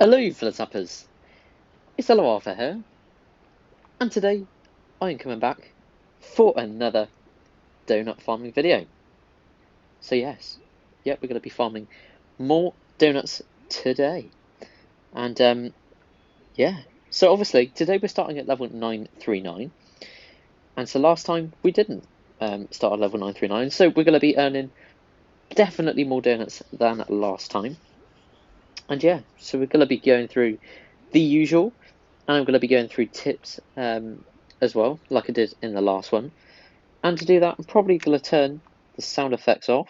Hello, Flittappers. It's ElloArfur here, and today I am coming back for another donut farming video. So yes, we're going to be farming more donuts today, and So obviously today we're starting at level 939, and so last time we didn't start at level 939, so we're going to be earning definitely more donuts than last time. And yeah, so we're going to be going through the usual, and I'm going to be going through tips as well, like I did in the last one. And to do that, I'm probably going to turn the sound effects off.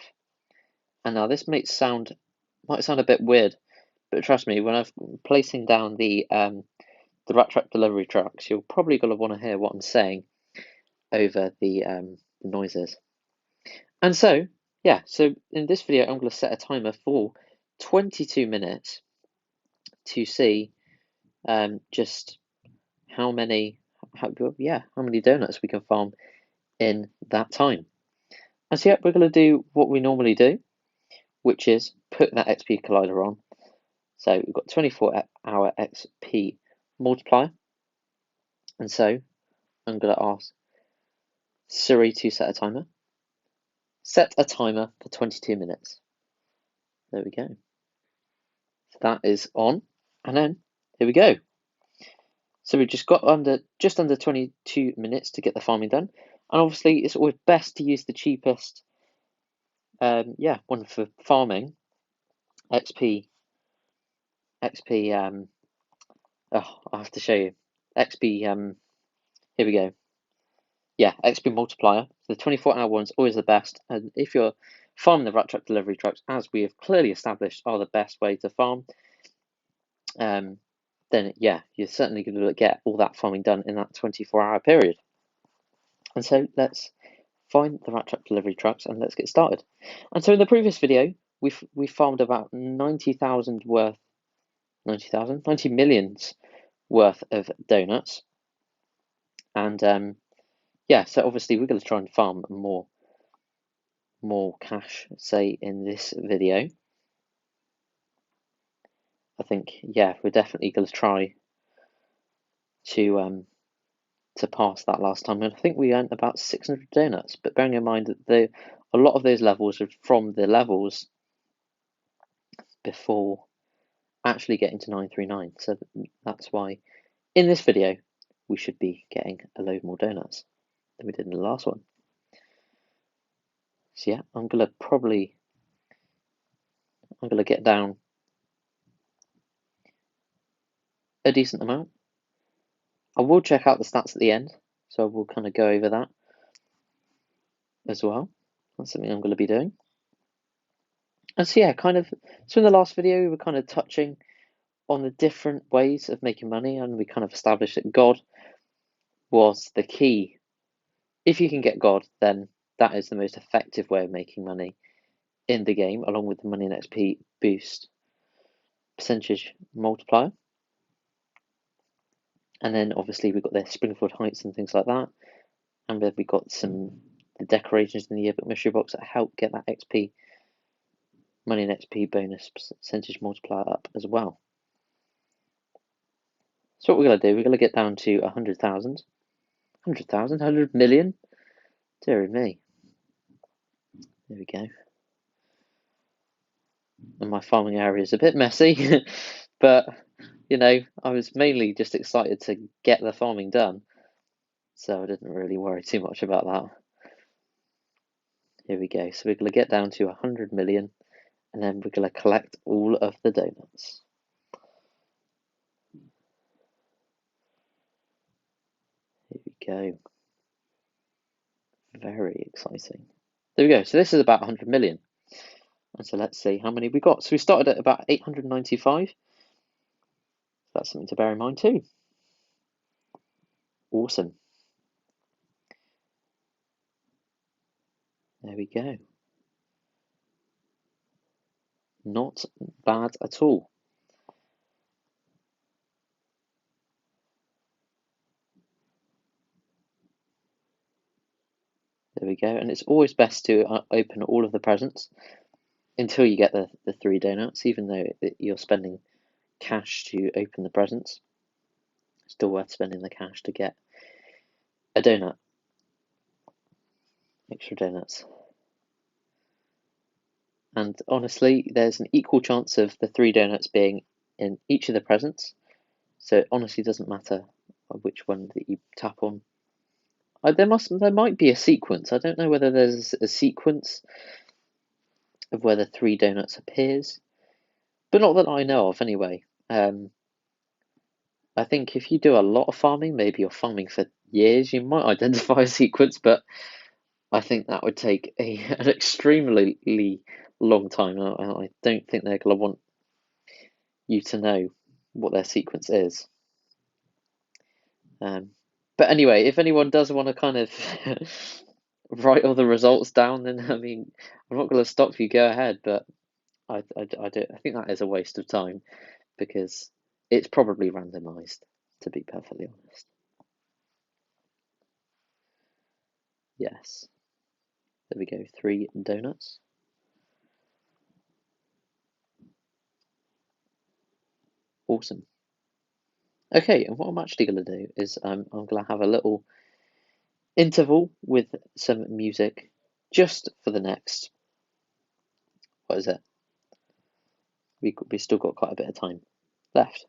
And now this might sound a bit weird, but trust me, when I'm placing down the rat trap delivery trucks, you're probably going to want to hear what I'm saying over the noises. And so, so in this video, I'm going to set a timer for 22 minutes to see just how many donuts we can farm in that time. And so we're going to do what we normally do, which is put that XP collider on. So we've got 24-hour XP multiplier. And so I'm going to ask Siri to set a timer. Set a timer for 22 minutes. There we go. So that is on. And then here we go. So we've just got just under 22 minutes to get the farming done. And obviously it's always best to use the cheapest one for farming. XP I have to show you. XP here we go. Yeah, XP multiplier. So the 24-hour one's always the best. And if you're farming the rat truck delivery trucks, as we have clearly established are the best way to farm, then you're certainly going to get all that farming done in that 24-hour period. And so let's find the rat truck delivery trucks and let's get started. And so in the previous video, we farmed about 90 millions worth of donuts. And so obviously we're going to try and farm more cash, say, in this video. I think we're definitely going to try to pass that last time, and I think we earned about 600 donuts. But bearing in mind that a lot of those levels are from the levels before actually getting to 939, so that's why in this video we should be getting a load more donuts than we did in the last one. So I'm gonna get down a decent amount. I will check out the stats at the end, so we'll kind of go over that as well. That's something I'm going to be doing. And so so in the last video we were kind of touching on the different ways of making money, and we kind of established that God was the key. If you can get God, then that is the most effective way of making money in the game, along with the money and XP boost percentage multiplier. And then obviously we've got the Springfield Heights and things like that. And then we've got the decorations in the Yearbook mystery box that help get that XP money and XP bonus percentage multiplier up as well. So what we're going to do, we're going to get down to 100,000, 100 million. Dear me. There we go. And my farming area is a bit messy, but I was mainly just excited to get the farming done, so I didn't really worry too much about that. Here we go. So we're going to get down to 100 million, and then we're going to collect all of the donuts. Here we go. Very exciting. There we go. So this is about 100 million. And so let's see how many we got. So we started at about 895. That's something to bear in mind too. Awesome. There we go. Not bad at all. There we go. And it's always best to open all of the presents until you get the 3 donuts, even though you're spending cash to open the presents. Still worth spending the cash to get a donut. Extra donuts. And honestly, there's an equal chance of the 3 donuts being in each of the presents. So it honestly doesn't matter which one that you tap on. There might be a sequence. I don't know whether there's a sequence of where the 3 donuts appears, but not that I know of anyway. I think if you do a lot of farming, maybe you're farming for years, you might identify a sequence, but I think that would take an extremely long time. I don't think they're going to want you to know what their sequence is. But anyway, if anyone does want to kind of write all the results down, then I mean, I'm not going to stop you. Go ahead, but I think that is a waste of time because it's probably randomized, to be perfectly honest. Yes. There we go, 3 donuts. Awesome. Okay, and what I'm actually going to do is I'm going to have a little interval with some music just for the next, what is it? We still got quite a bit of time left.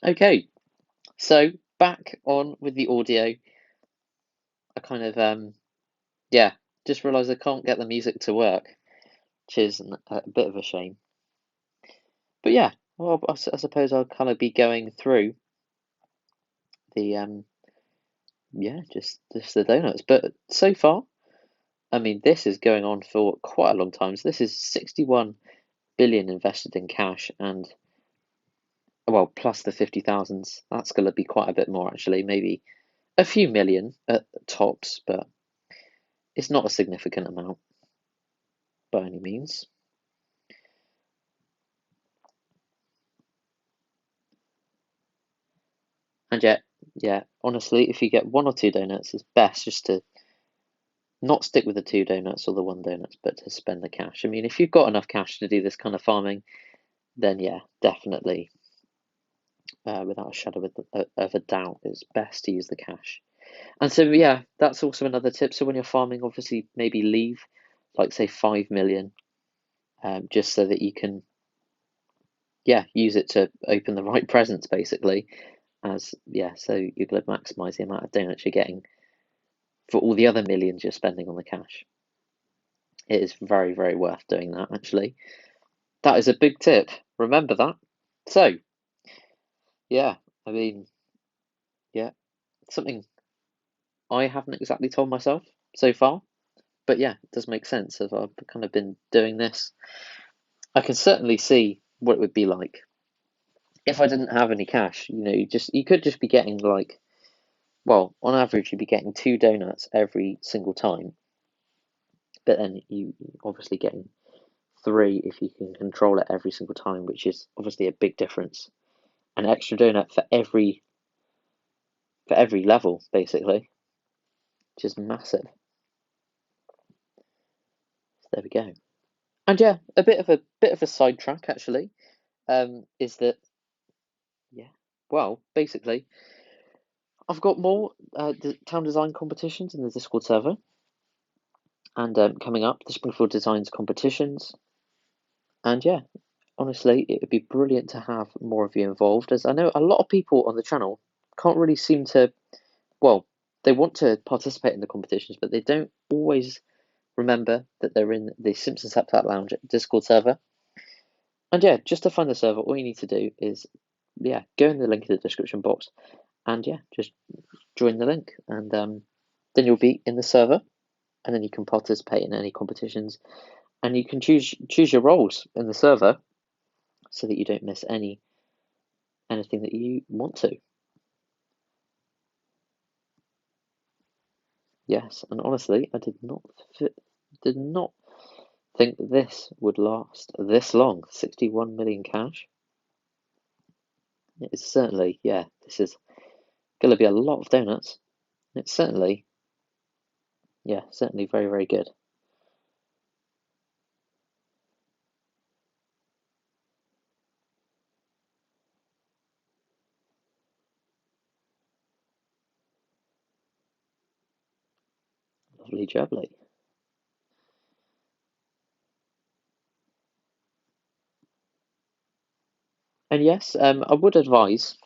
Okay, so back on with the audio. I kind of yeah, just realised I can't get the music to work, which is a bit of a shame. But yeah, well, I suppose I'll kind of be going through the yeah, just the donuts. But so far, I mean, this is going on for quite a long time. So this is 61 billion invested in cash, and well, plus the 50,000. That's going to be quite a bit more actually. Maybe a few million at tops, but it's not a significant amount by any means. And yet, yeah, honestly, if you get 1 or 2 donuts, it's best just to not stick with the 2 donuts or the 1 donuts, but to spend the cash. I mean, if you've got enough cash to do this kind of farming, then yeah, definitely, without a shadow of a doubt, it's best to use the cash. And so, yeah, that's also another tip. So when you're farming, obviously, maybe leave, like, say, 5 million, just so that you can, yeah, use it to open the right presents, basically. So you're going to maximize the amount of donuts you're getting for all the other millions you're spending on the cash. It is very, very worth doing that, actually. That is a big tip. Remember that. So, yeah, I mean, yeah, something I haven't exactly told myself so far, but yeah, it does make sense if I've kind of been doing this. I can certainly see what it would be like if I didn't have any cash. You could just be getting like, well, on average, you'd be getting 2 donuts every single time, but then you obviously getting 3 if you can control it every single time, which is obviously a big difference. An extra donut for every level, basically, which is massive. So there we go. And yeah, a bit of a sidetrack actually, is that yeah, well, basically, I've got more town design competitions in the Discord server, and coming up the Springfield Designs competitions, and yeah, honestly, it would be brilliant to have more of you involved, as I know a lot of people on the channel can't really seem to, well, they want to participate in the competitions, but they don't always remember that they're in the Simpsons Habitat Lounge Discord server. And yeah, just to find the server, all you need to do is, yeah, go in the link in the description box, and yeah, just join the link, and then you'll be in the server, and then you can participate in any competitions, and you can choose your roles in the server, so that you don't miss anything that you want to. Yes, and honestly, I did not think this would last this long. 61 million cash. It's certainly, yeah, this is going to be a lot of donuts. It's certainly, yeah, certainly very, very good. Lovely jubbly. And yes, I would advise,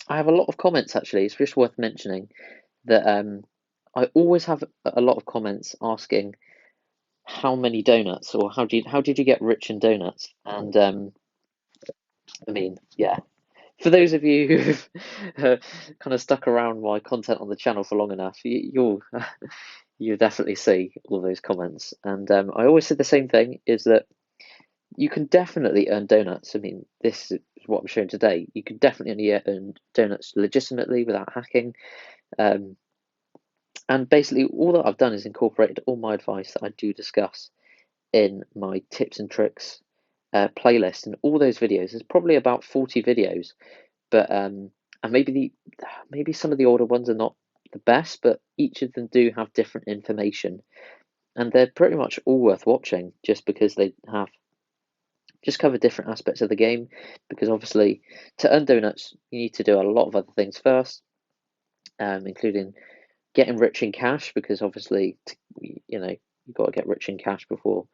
I have a lot of comments actually, it's just worth mentioning that I always have a lot of comments asking how many donuts, or how did you get rich in donuts? And I mean, yeah, for those of you who've kind of stuck around my content on the channel for long enough, you'll definitely see all those comments. And I always say the same thing: is that you can definitely earn donuts. I mean, this is what I'm showing today. You can definitely earn donuts legitimately without hacking. Um, and basically, all that I've done is incorporated all my advice that I do discuss in my tips and tricks playlist. And all those videos, there's probably about 40 videos, but and maybe some of the older ones are not the best, but each of them do have different information, and they're pretty much all worth watching just because they have just cover different aspects of the game. Because obviously, to earn donuts, you need to do a lot of other things first, including getting rich in cash. Because obviously, you've got to get rich in cash before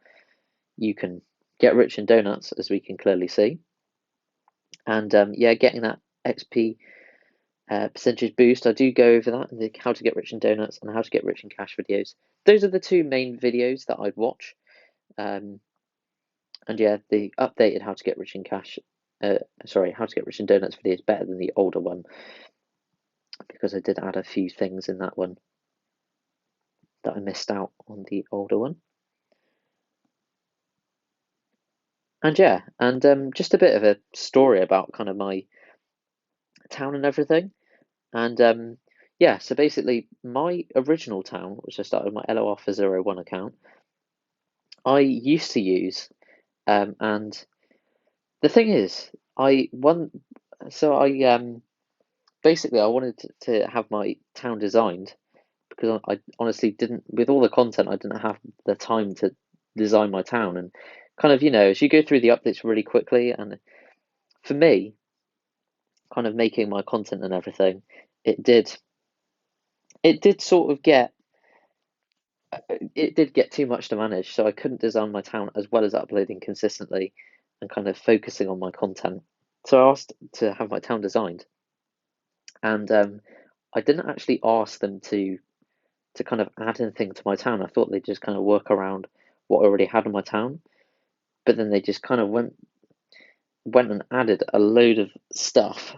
you can get rich in donuts, as we can clearly see. And yeah, getting that XP percentage boost. I do go over that in the how to get rich in donuts and how to get rich in cash videos. Those are the two main videos that I'd watch. And yeah, the updated how to get rich in cash, how to get rich in donuts video is better than the older one, because I did add a few things in that one that I missed out on the older one. And yeah, and just a bit of a story about kind of my town and everything. And yeah, so basically, my original town, which I started with my ElloArfur01 account, I used to use, and the thing is, basically I wanted to have my town designed, because I honestly didn't, with all the content, I didn't have the time to design my town. And kind of, as you go through the updates really quickly, and for me, kind of making my content and everything, it did sort of get it did get too much to manage, so I couldn't design my town as well as uploading consistently and kind of focusing on my content. So I asked to have my town designed, and I didn't actually ask them to kind of add anything to my town. I thought they'd just kind of work around what I already had in my town, but then they just kind of went and added a load of stuff,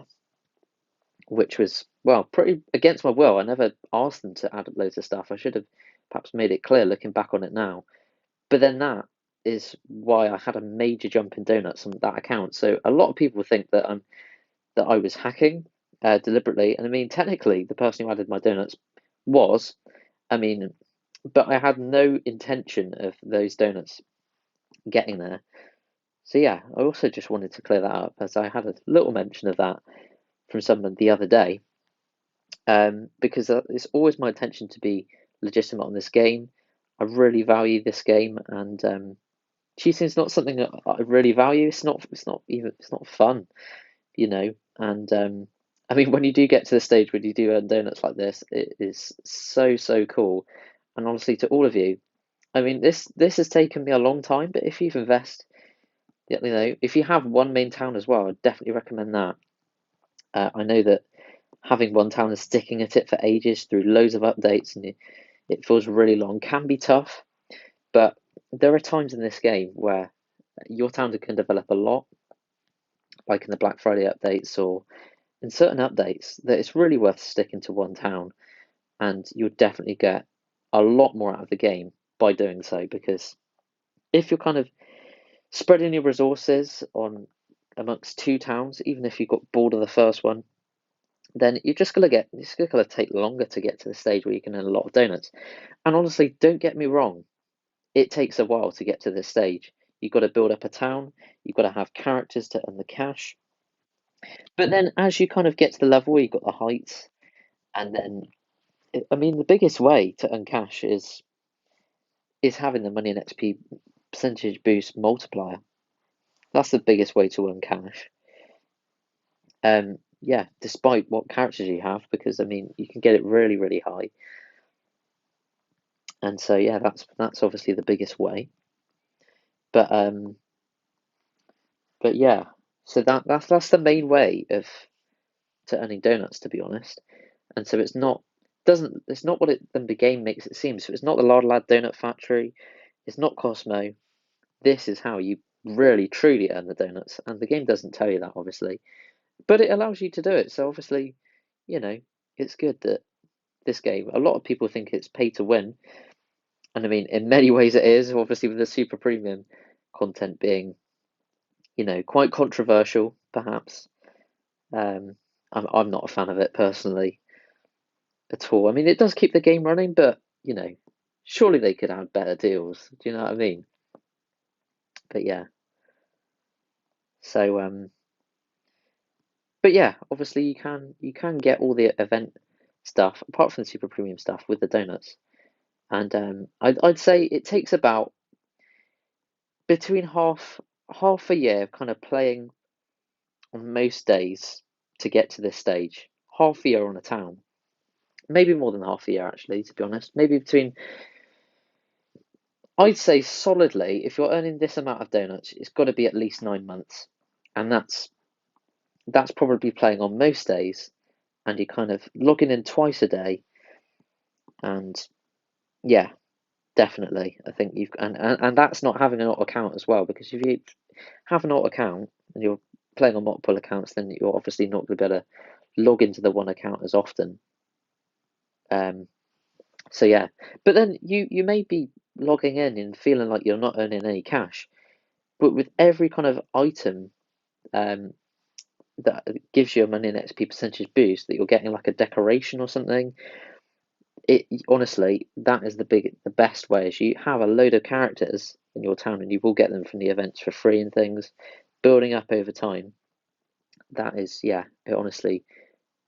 which was, well, pretty against my will. I never asked them to add loads of stuff. I should have perhaps made it clear looking back on it now. But then that is why I had a major jump in donuts on that account. So a lot of people think that I was hacking deliberately, and I mean, technically, the person who added my donuts was, I mean, but I had no intention of those donuts getting there. So yeah, I also just wanted to clear that up, as I had a little mention of that from someone the other day, because it's always my intention to be legitimate on this game. I really value this game, and cheating is not something that I really value. It's not. It's not fun, you know. And I mean, when you do get to the stage where you do earn donuts like this, it is so cool. And honestly, to all of you, I mean, this has taken me a long time. But if you've if you have one main town as well, I'd definitely recommend that. I know that having one town and sticking at it for ages through loads of updates and it feels really long can be tough, but there are times in this game where your town can develop a lot, like in the Black Friday updates or in certain updates, that it's really worth sticking to one town, and you'll definitely get a lot more out of the game by doing so. Because if you're kind of spreading your resources on amongst two towns, even if you got bored of the first one, then it's gonna take longer to get to the stage where you can earn a lot of donuts. And honestly, don't get me wrong, it takes a while to get to this stage. You've got to build up a town, you've got to have characters to earn the cash. But then as you kind of get to the level where you've got the heights, and then I mean the biggest way to earn cash is having the money and XP percentage boost multiplier. That's the biggest way to earn cash. Yeah, despite what characters you have, because I mean you can get it really, really high. And so yeah, that's obviously the biggest way. But yeah, so that's the main way of to earning donuts, to be honest. And so it's not what the game makes it seem. So it's not the Lard Lad Donut Factory, it's not Cosmo. This is how you really truly earn the donuts, and the game doesn't tell you that obviously, but it allows you to do it. So obviously, you know, it's good that this game. A lot of people think it's pay to win, and I mean, in many ways it is. Obviously, with the super premium content being, quite controversial, perhaps. Um, I'm not a fan of it personally at all. I mean, it does keep the game running, but surely they could have better deals. Do you know what I mean? But yeah, so but yeah, obviously you can get all the event stuff apart from the super premium stuff with the donuts, and I'd say it takes about between half a year of kind of playing on most days to get to this stage. Half a year on a town, maybe more than half a year actually, to be honest. Maybe between I'd say solidly, if you're earning this amount of donuts, it's got to be at least 9 months, and that's probably playing on most days, and you're kind of logging in twice a day, and yeah, definitely, I think and that's not having an auto account as well, because if you have an auto account and you're playing on multiple accounts, then you're obviously not going to be able to log into the one account as often. Um, so yeah, but then you may be logging in and feeling like you're not earning any cash, but with every kind of item um, that gives you a money and XP percentage boost, that you're getting like a decoration or something. It honestly, that is the best way. Is you have a load of characters in your town, and you will get them from the events for free and things, building up over time. That is, yeah, it honestly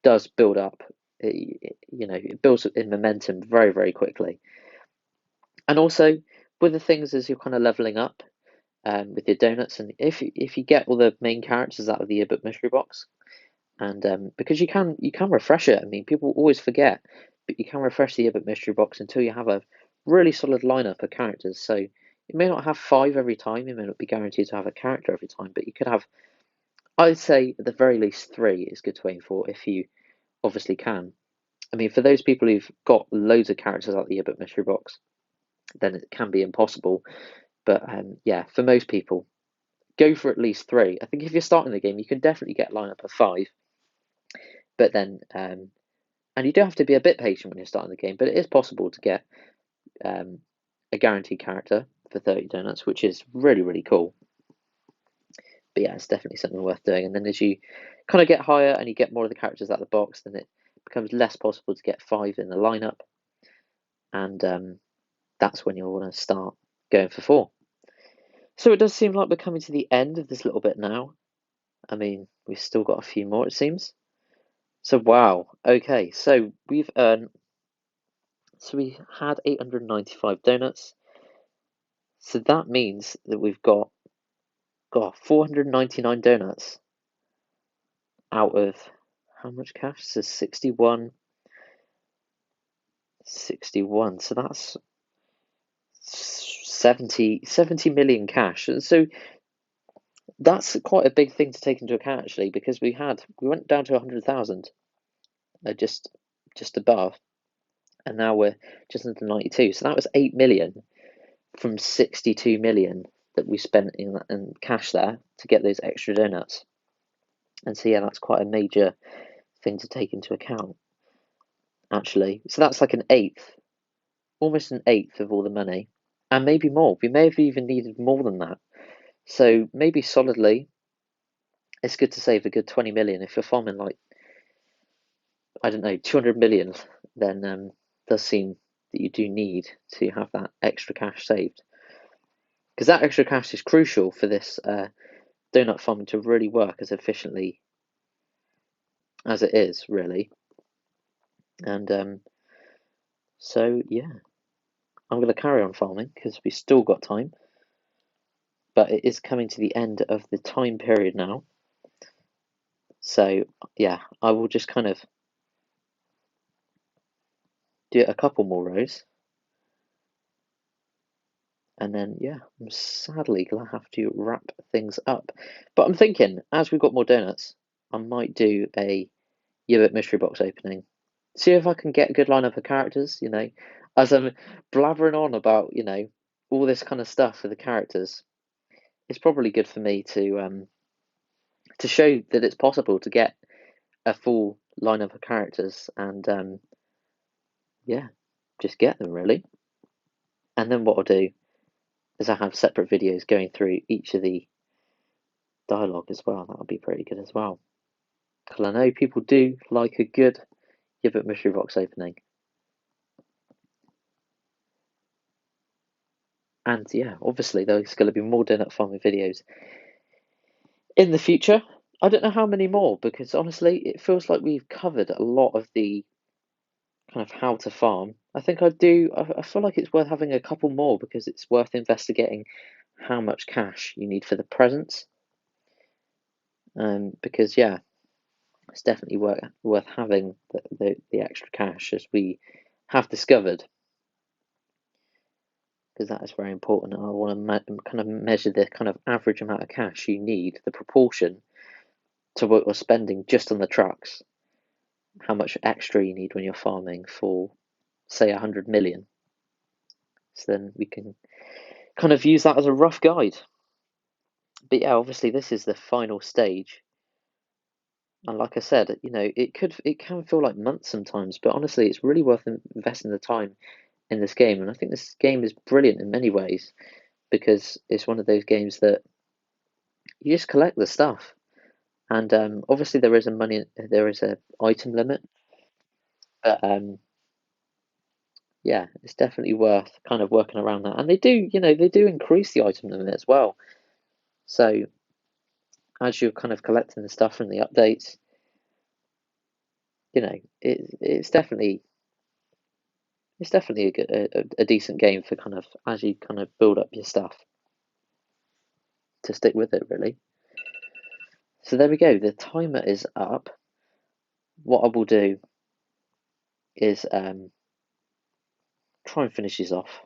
does build up. It builds in momentum very, very quickly. And also with the things as you're kind of leveling up, with your donuts, and if you get all the main characters out of the yearbook mystery box, and because you can refresh it. I mean, people always forget, but you can refresh the yearbook mystery box until you have a really solid lineup of characters. So you may not have five every time, you may not be guaranteed to have a character every time, but you could have, I'd say at the very least three is good to aim for if you obviously can. I mean, for those people who've got loads of characters out of the yearbook mystery box, then it can be impossible. But yeah, for most people, go for at least three. I think if you're starting the game, you can definitely get a lineup of five. But then, and you do have to be a bit patient when you're starting the game, but it is possible to get um, a guaranteed character for 30 donuts, which is really, really cool. But yeah, it's definitely something worth doing. And then as you kind of get higher and you get more of the characters out of the box, then it becomes less possible to get five in the lineup. And that's when you'll want to start going for four. So it does seem like we're coming to the end of this little bit now. I mean, we've still got a few more, it seems. So wow, okay, so we had 895 donuts. So that means that we've got 499 donuts out of how much cash? So 61. So that's 70 million cash. And so that's quite a big thing to take into account actually, because we went down to 100,000, just above, and now we're just under 92. So that was 8 million from 62 million that we spent in cash there to get those extra donuts. And so yeah, that's quite a major thing to take into account actually. So that's like an eighth, almost an eighth of all the money, and maybe more. We may have even needed more than that. So maybe solidly, it's good to save a good 20 million. If you're farming like, I don't know, 200 million, then it does seem that you do need to have that extra cash saved, because that extra cash is crucial for this donut farming to really work as efficiently as it is, really. And so yeah, I'm going to carry on farming because we still got time, but it is coming to the end of the time period now. So yeah, I will just kind of do a couple more rows, and then yeah, I'm sadly gonna have to wrap things up. But I'm thinking, as we've got more donuts, I might do a Yearbook mystery box opening. See if I can get a good lineup of characters, as I'm blabbering on about, all this kind of stuff for the characters. It's probably good for me to show that it's possible to get a full lineup of characters, and yeah, just get them really. And then what I'll do is I have separate videos going through each of the dialogue as well. That'll be pretty good as well, because I know people do like a good Yearbook mystery box opening. And yeah, obviously there's going to be more donut farming videos in the future. I don't know how many more, because honestly, it feels like we've covered a lot of the kind of how to farm. I think I feel like it's worth having a couple more, because it's worth investigating how much cash you need for the presents. Because yeah, it's definitely worth having the extra cash, as we have discovered, because that is very important. I want to kind of measure the kind of average amount of cash you need, the proportion to what you're spending just on the trucks, how much extra you need when you're farming for, say, 100 million. So then we can kind of use that as a rough guide. But yeah, obviously this is the final stage. And like I said, it can feel like months sometimes, but honestly, it's really worth investing the time in this game. And I think this game is brilliant in many ways, because it's one of those games that you just collect the stuff. And obviously there is a item limit, but yeah, it's definitely worth kind of working around that. And they do increase the item limit as well. So as you're kind of collecting the stuff from the updates, it's definitely a decent game for kind of, as you kind of build up your stuff, to stick with it really. So there we go. The timer is up. What I will do is try and finish these off.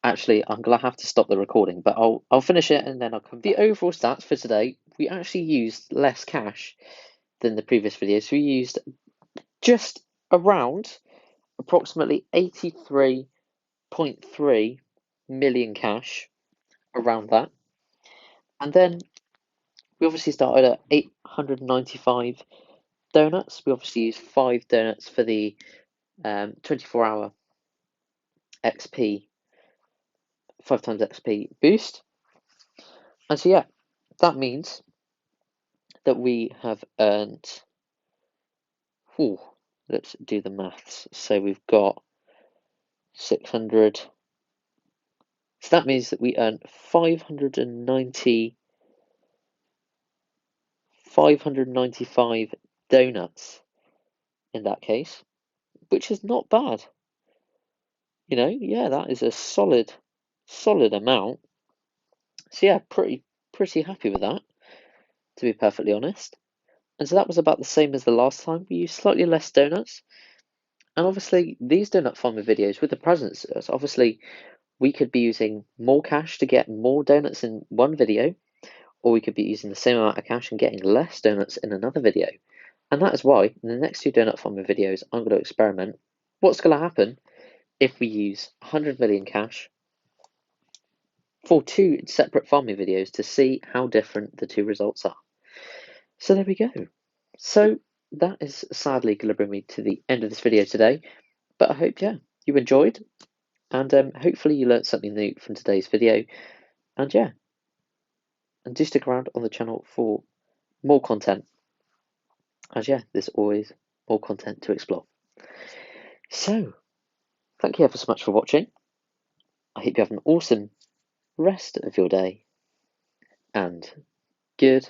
Actually, I'm gonna have to stop the recording, but I'll finish it and then I'll come back. The overall stats for today, we actually used less cash than the previous videos. So we used just around approximately 83.3 million cash, around that. And then we obviously started at 895 donuts. We obviously used 5 donuts for the 24-hour XP, 5 times XP boost. And so yeah, that means that we have earned, let's do the maths. So we've got 600. So that means that we earned 595 donuts in that case, which is not bad. Yeah, that is a solid amount. So yeah, pretty happy with that, to be perfectly honest. And so that was about the same as the last time. We used slightly less donuts, And obviously, these donut farmer videos with the presents, so obviously we could be using more cash to get more donuts in one video, or we could be using the same amount of cash and getting less donuts in another video. And that is why in the next two donut farming videos, I'm going to experiment what's going to happen if we use 100 million cash for two separate farming videos to see how different the two results are. So there we go. So that is sadly going to bring me to the end of this video today, but I hope, yeah, you enjoyed, and hopefully you learned something new from today's video, and yeah, and do stick around on the channel for more content, as yeah, there's always more content to explore. So, thank you ever so much for watching. I hope you have an awesome rest of your day, and good